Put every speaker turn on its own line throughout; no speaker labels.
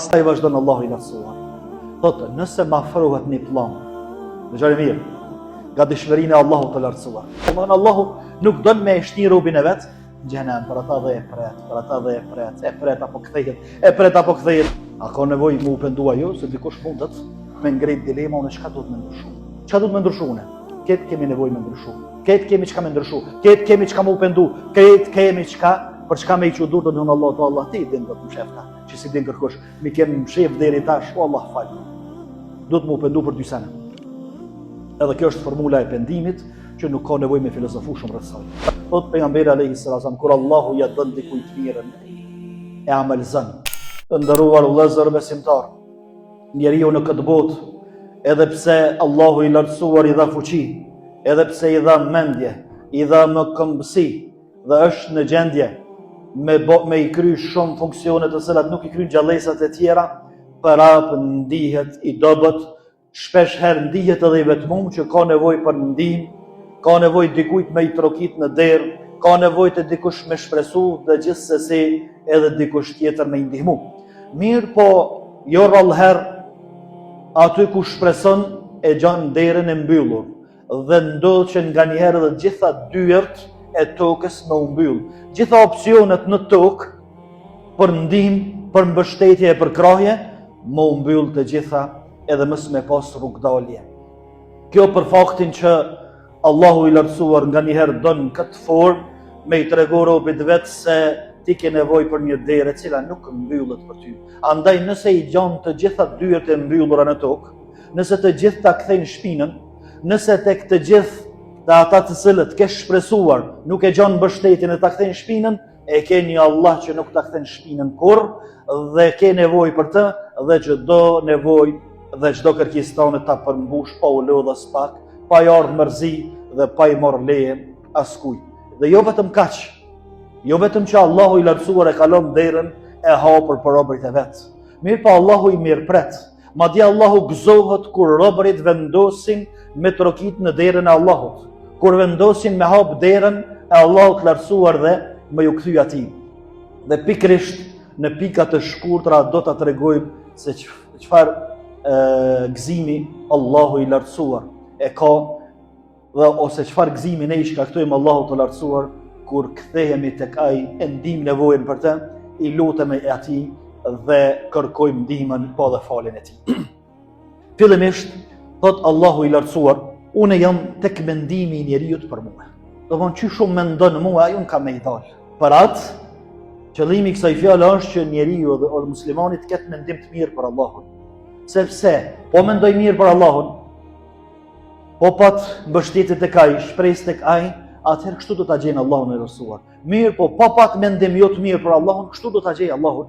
Pastaj vazhdon Allahu i lartësuar. Thotë, nëse më afrohet një pllom, dëgjoni mirë, nga dëshmërinë e Allahut të lartësuar. Domthon Allahu nuk don me shni robën e vet në xhenem, për ata dhe e pret apo kthehet, A ka nevojë më u pendua jo, se dikush mundet me ngrit dilema unë çka do të më ndryshu. Çka do të më ndryshu unë? Këtë kemi nevojë me ndryshu. Këtë kemi çka me ndryshu. Këtë kemi çka më u pendu. Këtë kemi çka për çka më i çudur të don Allah, Allah ti din do të më shefta. Që si din kërkosh, mi kem shef deri tash, o Allah fal. Do të më u pendu për 2 sene. Edhe kjo është formula e pendimit që nuk ka nevojë me filozofu shumë rreth saj. Thot pejgamberi alayhis salam, kur Allahu ja don dikujt mirën e amelzon. Të nderuar vëllezër besimtar, njeriu në këtë botë, edhe pse Allahu i lartësuar i dha fuqi, edhe pse i dha mendje, i dha më këmbësi dhe është në gjendje me i kry shumë funksione të cilat nuk i kryen gjallësat e tjera, prapë ndihet i dobët, shpesh herë ndihet edhe i vetmuar që ka nevojë për ndihmë, ka nevojë dikujt me i trokit në derë, ka nevojë të dikush me shpresu dhe gjithsesi edhe dikush tjetër me i ndihmu. Mirë po, jo rallëherë aty ku shpreson e gjan derën e mbyllur dhe ndodh që nga njëherë dhe gjitha dyert e tokës me umbyll. Gjitha opcionet në tokë për ndihmë, për mbështetje e për krahje, me umbyll të gjitha edhe mës me pas rrugdalje. Kjo për faktin që Allahu i lartësuar nga njëherë don këtë formë me i tregu robit vetë se ti ke nevojë për një derë e cila nuk mbyllet për ty. Andaj nëse i gjan të gjitha dyert e mbyllura në tokë, nëse të gjithë ta kthejnë shpinën, nëse tek të gjithë të ata të cilët ke shpresuar nuk e gjan mbështetjen e ta kthejnë shpinën, e ke një Allah që nuk ta kthen shpinën kurrë dhe ke nevojë për të dhe çdo nevojë dhe çdo kërkesë tonë ta përmbush pa u lodhur pak, pa i ardhur mërzi dhe pa i marrë leje askujt. Dhe jo vetëm kaq, jo vetëm që Allahu i lartësuar e kalon derën e hapur për robërit e vet. Mirë pa Allahu i mirëpret. Madje Allahu gëzohet kur robërit vendosin me trokit në derën e Allahut. Kur vendosin me hap derën e Allahut lartësuar dhe me ju kthy atij. Dhe pikërisht në pika të shkurtra do ta tregojmë se çfarë gëzimi Allahu i lartësuar e ka dhe ose çfarë gëzimi ne i shkaktojmë Allahut të lartësuar kur kthehemi tek ai e ndijmë nevojën për të, i lutemi atij dhe kërkojmë ndihmën pa dhe faljen e tij. Fillimisht thot Allahu i lartësuar, unë jam tek mendimi i njeriu për mua. Do të thonë çu shumë mendon mua, ai unë kam me i dal. Për atë qëllimi i kësaj fjale është që njeriu dhe muslimani të ketë mendim të mirë për Allahun. Sepse po mendoj mirë për Allahun, po pat mbështetjet tek ai, shpresë tek ai, atëherë kështu do ta gjejnë Allahun e lartësuar. Mirë, po pa pat mendim jo të mirë për Allahun, kështu do ta gjejë Allahun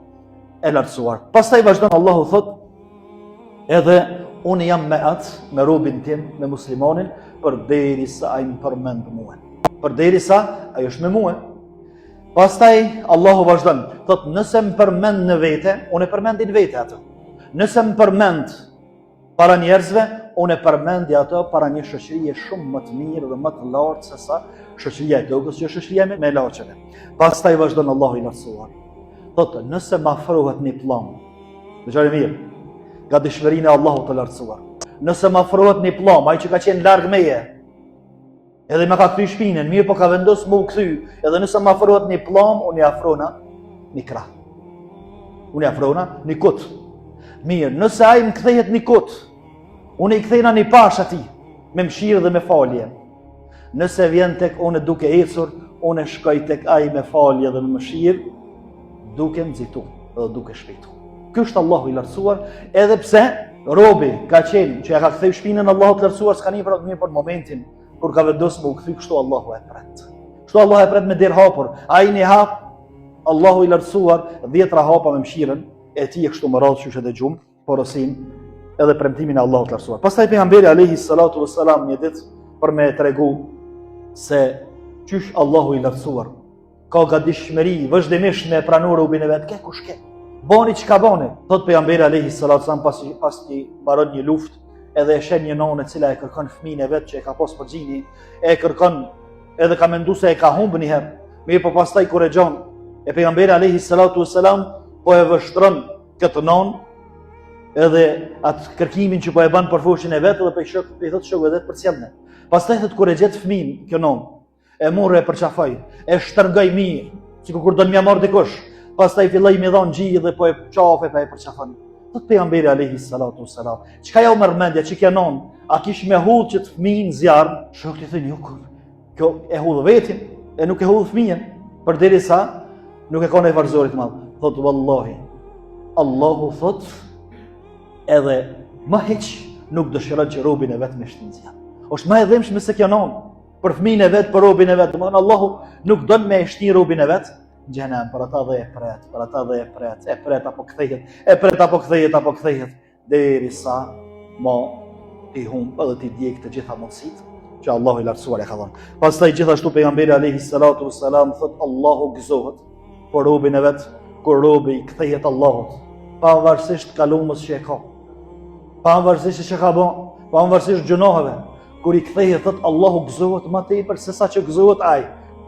e lartësuar. Pastaj vazhdon Allahu thot, edhe unë jam me atë, me robin tim, me muslimanin, përderisa ai më përmend mua. Përderisa ai është me mua. Pastaj Allahu vazhdon, thot, nëse më përmend në vete, unë e përmendin vete atë. Nëse më përmend para njerëzve, unë e përmendi ato para një shoqërie shumë më të mirë dhe më të lartë se sa shoqëria e tokës, që është shoqëria me laçeve. Pastaj vazhdon Allahu i lartësuar. Thotë, nëse më afrohet një pllom, dëgjoni mirë, nga dëshmërinë e Allahut të lartësuar. Nëse më afrohet një pllom, ai që ka qenë larg meje, edhe më ka kthy shpinën, mirë po ka vendosur më u kthy, edhe nëse më afrohet një pllom, unë i afrona një krah. Unë i afrona një kut. Mirë, nëse ai më kthehet një kut, unë i kthejna një pash atij, me mëshirë dhe me falje. Nëse vjen tek unë duke ecur, unë shkoj tek ai me falje dhe me mëshirë, duke nxitu dhe duke shpejtu. Ky është Allahu i lartësuar, edhe pse robi ka qenë që ja ka kthejë shpinën Allahut të lartësuar, s'ka një për momentin kur ka vendosur me u kthy, kështu Allahu e pret. Kështu Allahu e pret me derë hapur. Ai një hap, Allahu i lartësuar 10 hapa me mëshirën e tij kështu më radh çështë të gjumë, porosin edhe premtimin e Allahut të lartësuar. Pastaj pejgamberi alayhi salatu wassalam një ditë për me tregu se çysh Allahu i lartësuar ka gatishmëri vazhdimisht me pranur robën e vet, ke kush ke. Bani çka bani. Thot pejgamberi alayhi salatu wassalam pasi mbaron një luftë, edhe e shen një nonë e cila e kërkon fëmijën e vet që e ka pas për xhini, e kërkon edhe ka menduar se e ka humbur një herë. Mirë, po pastaj kur e gjon, e pejgamberi alayhi salatu wassalam po e vështron këtë nonë edhe atë kërkimin që po e bën për fushën e vet, edhe po i thotë shokëve vet për cilën. Pastaj thotë kur e gjet fëmin, kjo non, e morë e përçafoi, e shtrëngoi mirë, sikur kur do të më marr dikush. Pastaj filloi mi dhon gjijë dhe po e qafe pa e përçafon. Thot pejgamberi alayhi salatu wassalam, çka ja u merr mendja që kjo non, a kish me hudh që të fëmin zjarr? Shokët i thënë, jo, kjo e hudh vetin, e nuk e hudh fëmijën, përderisa nuk e ka ne varzorit madh. Thot wallahi, Allahu thot, edhe më hiç nuk dëshiron që robin e vet me shtin zjarr. Është më e dhëmshme se kjo non, për fëmijën e vet, për robin e vet. Domethënë Allahu nuk don me shtin robin e vet gjenem, për ata dhe e pret apo kthehet, derisa mo ti humb edhe ti djeg të gjitha mundësitë që Allahu i lartësuar e ka dhënë. Pastaj gjithashtu pejgamberi alayhi salatu wassalam thot Allahu gëzohet për robin e vet kur robi i kthehet Allahut, pavarësisht kalumës që e ka, pavarësisht që ka bën, pavarësisht gjunoheve, kur i kthehet thot Allahu gëzohet më tepër se sa që gëzohet ai.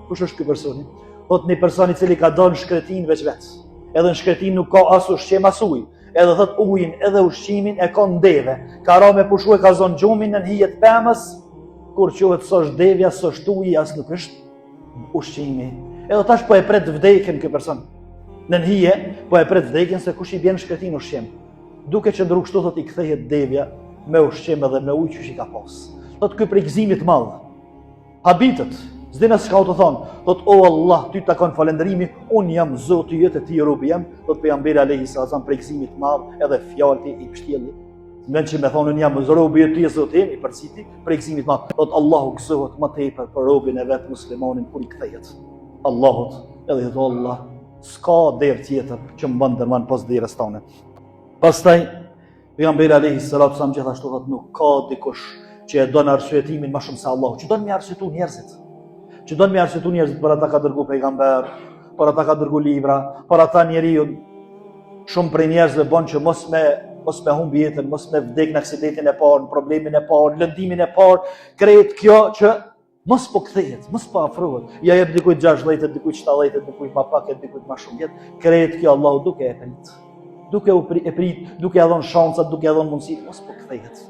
Kush është ky personi? Thot një person i cili ka dhënë shkretin veç vetë, edhe në shkretin nuk ka as ushqim as ujë, edhe thot ujin edhe ushqimin e ka ndeve, ka ra me pushu e ka zonë gjumin në hijet pëmës, kur quhet s'është devja, s'është uji, as nuk është ushqimi. Edhe tash po e pret vdekjen ky person. Në hije po e pret vdekjen se kush i bën shkretin ushqim. Duke që ndru kështu thot i kthehet devja me ushqim edhe me ujë që i ka pas. Thot ky prej gëzimit të madh. Habitet Zdena s'ka të thonë, thot, o Allah, ty takon falëndërimi, unë jam Zoti yt e ti robi jam, thot pejgamberi alayhi sallam prej gëzimit madh edhe fjalët i pështjellit. Ndër që me thonë unë jam robi yt, ti je Zoti im, i përciti prej gëzimit madh. Thot Allahu gëzohet më tepër për robin e vet muslimanin kur i kthehet Allahut, edhe thot Allah, s'ka derë tjetër që më bën dërman pas derës tone. Pastaj pejgamberi alayhi sallam gjithashtu thot nuk ka dikush që e don arsyetimin më shumë se Allahu, që don me arsyetu njerëzit. Që do në me arsyetu njerëzit, për ata ka dërgu pejgamber, për ata ka dërgu libra, për ata njeriu shumë prej njerëzve bon që mos me humbi jetën, mos me vdek në aksidentin e parë, në problemin e parë, lëndimin e parë, krejt kjo që mos po kthehet, mos po afrohet. Ja jep dikujt 16, dikujt 17, dikujt më pak, dikujt më shumë jetë, krejt kjo Allahu duke e prit. Duke e prit, duke e dhënë shancat, duke e dhënë mundësitë, mos po kthehet.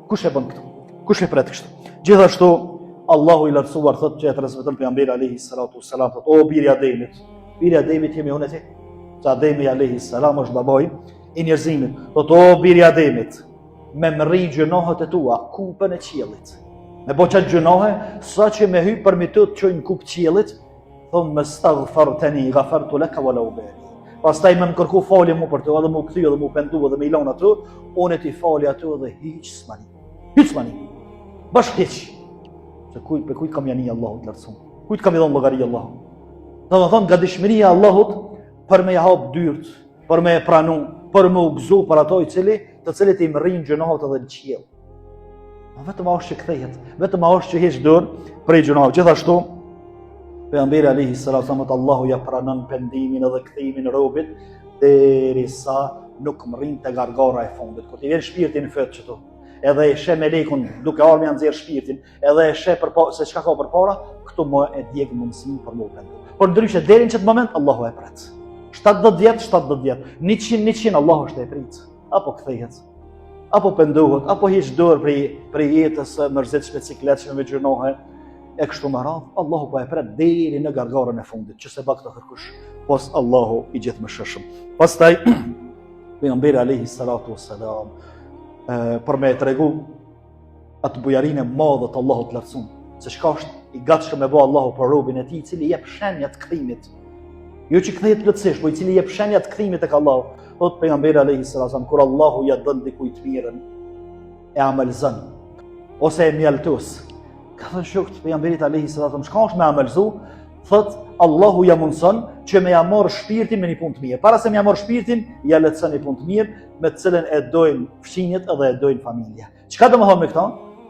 Kush e bën këtu? Kush e pret kështu? Gjithashtu Allahu i lartësuar thot që e transmeton pejgamberi alayhi salatu wassalam thot, o biri i Ademit jemi unë ti. Sa Ademi alayhi salam është baboi i njerëzimit. Thot, o biri i Ademit, me mrri gjunohet e tua kupën e qiellit. Me boça gjunohe sa që me hyj për mi të çojnë kupë qiellit, thon mastaghfartani ghafartu laka wala ubali. Pastaj më kërku falje mu për të, edhe mu kthy edhe mu pendu edhe me ilon atë, unë ti falja atë edhe hiç s'mani. Hiç s'mani. Bash hiç. Se për kujt kam jani Allahut lartësuar. Kujt kam i dhënë llogari Allahut. Domethënë nga dëshmiria e Allahut për me hap dyert, për me pranu, për me u gëzu për ato të cilët i mrrin gjunohet edhe në qiell. Vetëm ajo që kthehet, vetëm ajo që heq dorë prej gjunohave. Gjithashtu pejgamberi alayhi salatu wasallam Allahu ja pranon pendimin edhe kthimin e robit derisa nuk mrrin te gargara e fundit. Kur ti vjen shpirti në fat çto, edhe e sheh melekun duke ardhur me nxjerr shpirtin, edhe e sheh se çka ka përpara, këtu më e djeg mundësinë për më pendu. Por ndryshe deri në çet moment Allahu e pret. 70 vjet, 100 Allahu është e prit. Apo kthehet, apo pendohet, apo hiq dorë prej jetës së mërzitshme cikletshme me gjunohe e kështu me radhë, Allahu po e pret deri në gargarën e fundit, që se bakto kërkush, pos Allahu i gjithëmshëshëm. Pastaj pejgamberi alayhi salatu wassalam për me tregu atë bujarinë e madhe të Allahut të lartësuar, se çka është i gatshëm me bë Allahu për robën e tij, i cili jep shenja të kthimit. Jo që kthehet plotësisht, por i cili jep shenja të kthimit tek Allahu. Thot pejgamberi alayhi salatu kur Allahu ja don dikujt mirën e amelzon ose e mjaltos. Ka thënë shokët pejgamberit alayhi salatu çka është me amelzu? Thot Allahu ja mundson që me ja marr shpirtin me një punë të mirë. Para se me ja marr shpirtin, ja lehtëson një punë të mirë me të cilën e dojnë fëmijët edhe e dojnë familja. Çka do të thonë me këto?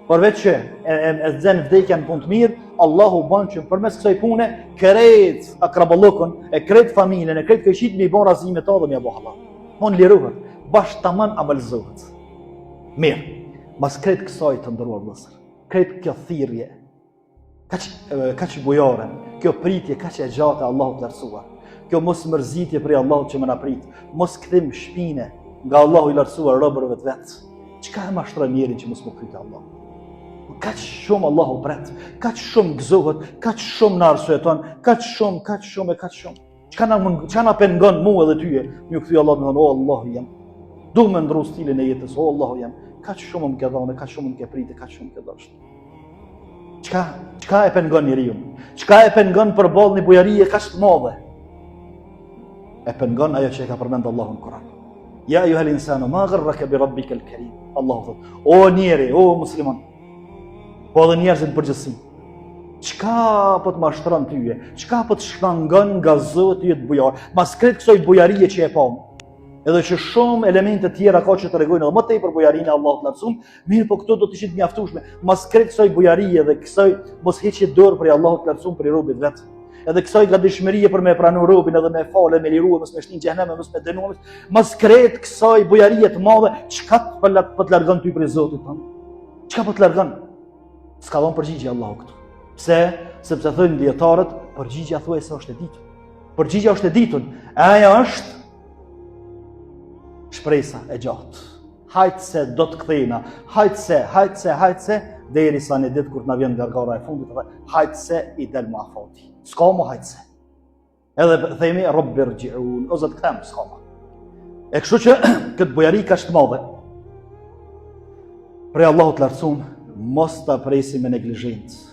Përveç që e zën vdekjen në punë të mirë, Allahu bën që përmes kësaj pune krejt akraballokun, e krejt familjen, e krejt këqit me i bën razime të dhe me apo Allah. Mon lirohet, bash tamam amelzohet. Mirë, mas krejt kësaj të ndëruar vëllezër, krejt kjo thirrje, kaq bujore, kjo pritje kaq e gjatë e Allahut të lartësuar, kjo mos mërzitje prej Allahut që më na prit, mos kthim shpinë nga Allahu i lartësuar robërve të vet. Çka e mashtron njerin që mos më pyet Allah? Kaq shumë Allahu pret, kaq shumë gëzohet, kaq shumë na arsyeton, kaq shumë. Çka na pengon mua dhe tyje? Ju kthy Allah më thon, o Allahu jam. Du me ndru stilin e jetës, o Allahu jam. Kaq shumë më ke dhënë, kaq shumë më ke pritë, kaq shumë ke dashur. Çka e pengon njeriu? Çka e pengon përballë një bujarie kaq të madhe? E pengon ajo që e ka përmend Allahu në Kur'an. Ja ayuha al-insanu ma gharraka bi rabbika al-karim. Allahu thot, o njeri, o musliman. Po dhe njerëzit në përgjithësi. Çka po të mashtron tyje? Çka po të shkangon nga Zoti i bujar? Mas kret kësaj bujarie që e pam. Edhe që shumë elemente tjera ka që të regojnë edhe më tepër bujarinë e Allahut lartësuar, mirë po këto do të ishin të mjaftueshme. Mas kret kësaj bujarie dhe kësaj mos heqje dorë për Allahut lartësuar për robët vet. Edhe kësaj gatishmërie për me pranu robin edhe me falë, me liruar, mos me shtin xhenem, mos me dënuar. Mas kret kësaj bujarie të madhe, çka po të largon ty prej Zotit tonë? Çka po të largon? S'ka dhënë përgjigje Allahu këtu. Pse? Sepse thonë dietarët, përgjigjja thuajse është e ditur. Përgjigjja është e ditur. Ajo është shpresa e gjatë. Hajtë se do të kthejna, hajtë se, derisa një ditë kur të na vjen gargara e fundit, hajtë se i del më afati. S'ka më hajtë se. Edhe themi, Rabbi rji'un, o Zot kthem, s'ka më. E kështu që këtë bujari ka të madhe. Prej Allahut lartësuar, mos ta presim me neglizhencë.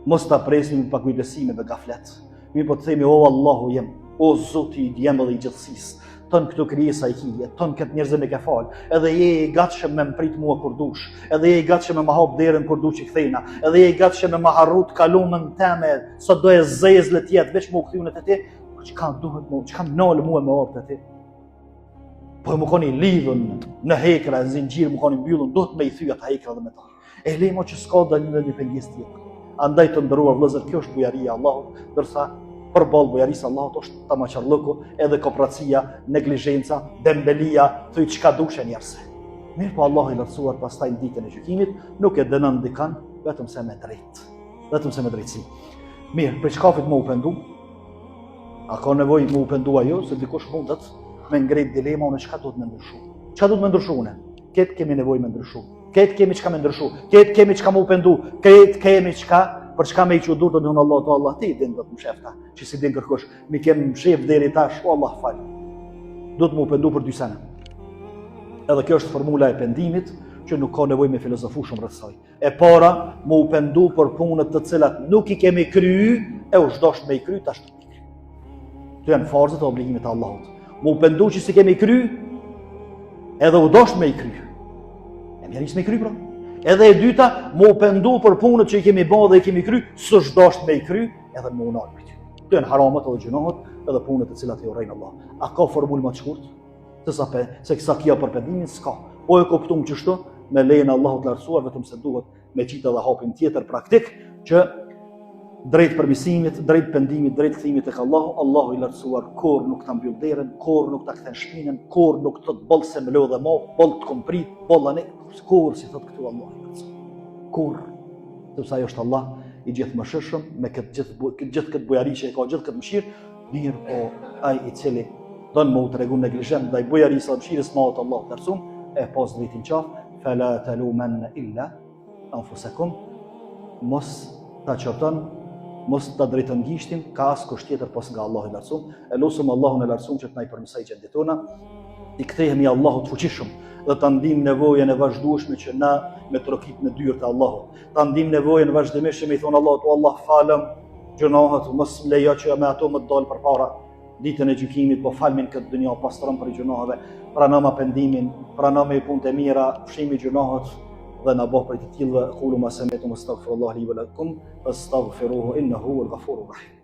Mos ta presim me pakujdesime me gaflet. Mi po të themi, o Allahu jem, o Zoti i djemve dhe i gjithësisë. Ton këtu krijesa i kije, ton këtë njerëz me ke fal, edhe je i gatshëm me mprit mua kur dush, edhe je i gatshëm me ma hap derën kur dush i kthejna, edhe je i gatshëm me ma harrut kalumën teme, sot do e zezle tjetë, veç më u kthyun e ti, çka duhet mua, çka nal mua me orë të ti. Po më koni lidhën në hekra, në zinxhir më koni mbyllën, do të më i thyj ata hekra dhe me ta. E lemo që s'ka dalë në një pengesë tjetër. Andaj të ndëruar vëllezër, kjo është bujaria e Allahut, ndërsa përballë bujarisë Allahut është tamaqarllëku, edhe kooperacia, neglizhenca, dembelia, thuj çka dushë njerëse. Mirë po Allahu i lartësuar pastaj në ditën e gjykimit nuk e dënon dikën vetëm se me drejtë, vetëm se me drejtësi. Mirë, për çkafit më u pendu, a ka nevojë më u pendu ajo, se dikush mundet me ngrit dilema në çka duhet më ndryshu. Çka duhet më ndryshu ne? Këtë kemi nevojë më ndryshu. Këtë kemi çka më ndryshu. Këtë kemi çka më u pendu. Këtë kemi çka për çka me i qudur të dhënë Allah, Allah ti din do të më shefta, që si din kërkosh, mi kem shef deri tash, o Allah fal. Do të më pendu për 2 sene. Edhe kjo është formula e pendimit, që nuk ka nevojë me filozofu shumë rreth saj. E para, më u pendu për punët të cilat nuk i kemi kryer, e u zhdosht me i kry tash. Këto janë farzat e obligimit të Allahut. Më u pendu që si kemi kryer, edhe u dosht me i kry. E mjeris me i kry pra. Edhe e dyta, më u pendu për punët që i kemi bë dhe i kemi kry, së zhdosht me i kry, edhe më unal me ty. Këto janë haramat edhe gjunohet, edhe punët e cilat i urrejnë Allah. A ka formulë më të shkurt? Se kësa kia për pendimin, s'ka. Po e kuptum qështu, me lejen e Allahut lartësuar, vetëm se duhet me qitë edhe hapin tjetër praktik, që drejt përmisimit, drejt pendimit, drejt kthimit tek Allahu, Allahu i lartësuar kur nuk ta mbyll derën, kur nuk ta kthen shpinën, kur nuk thot boll se më lë dhe mo, boll të komprit, bollane, kur si thot këtu Allahu i lartësuar. Kur, sepse ai është Allah i gjithëmshirshëm, me këtë gjithë këtë bujari që e ka gjithë këtë mëshirë, mirë po ai i cili don më u tregu neglizhent ndaj bujarisë së mëshirës së Allahut Allahu lartësuar, e pas dritin qaf, fala talumanna illa anfusakum, mos ta çorton, mos ta drejton gishtin, ka askush tjetër pos nga Allahu i lartësuar. E lutem Allahun e lartësuar që të na i përmirësoj gjendjet tona, i kthehemi Allahut fuqishëm dhe ta ndijmë nevojën e vazhdueshme që na me trokit në dyert e Allahut. Ta ndijmë nevojën vazhdimisht që me i thon Allahut, o Allah falem gjunohet, mos më lejo që me ato më të dal përpara ditën e gjykimit, po falmin këtë dynjë, pastron për gjunoheve, pranoma pendimin, pranoma i punët e mira, fshimi gjunohet dhe na bëh për të tillë. Qulu ma sami'tum astaghfirullah li wa lakum, astaghfiruhu innahu huwal ghafurur rahim.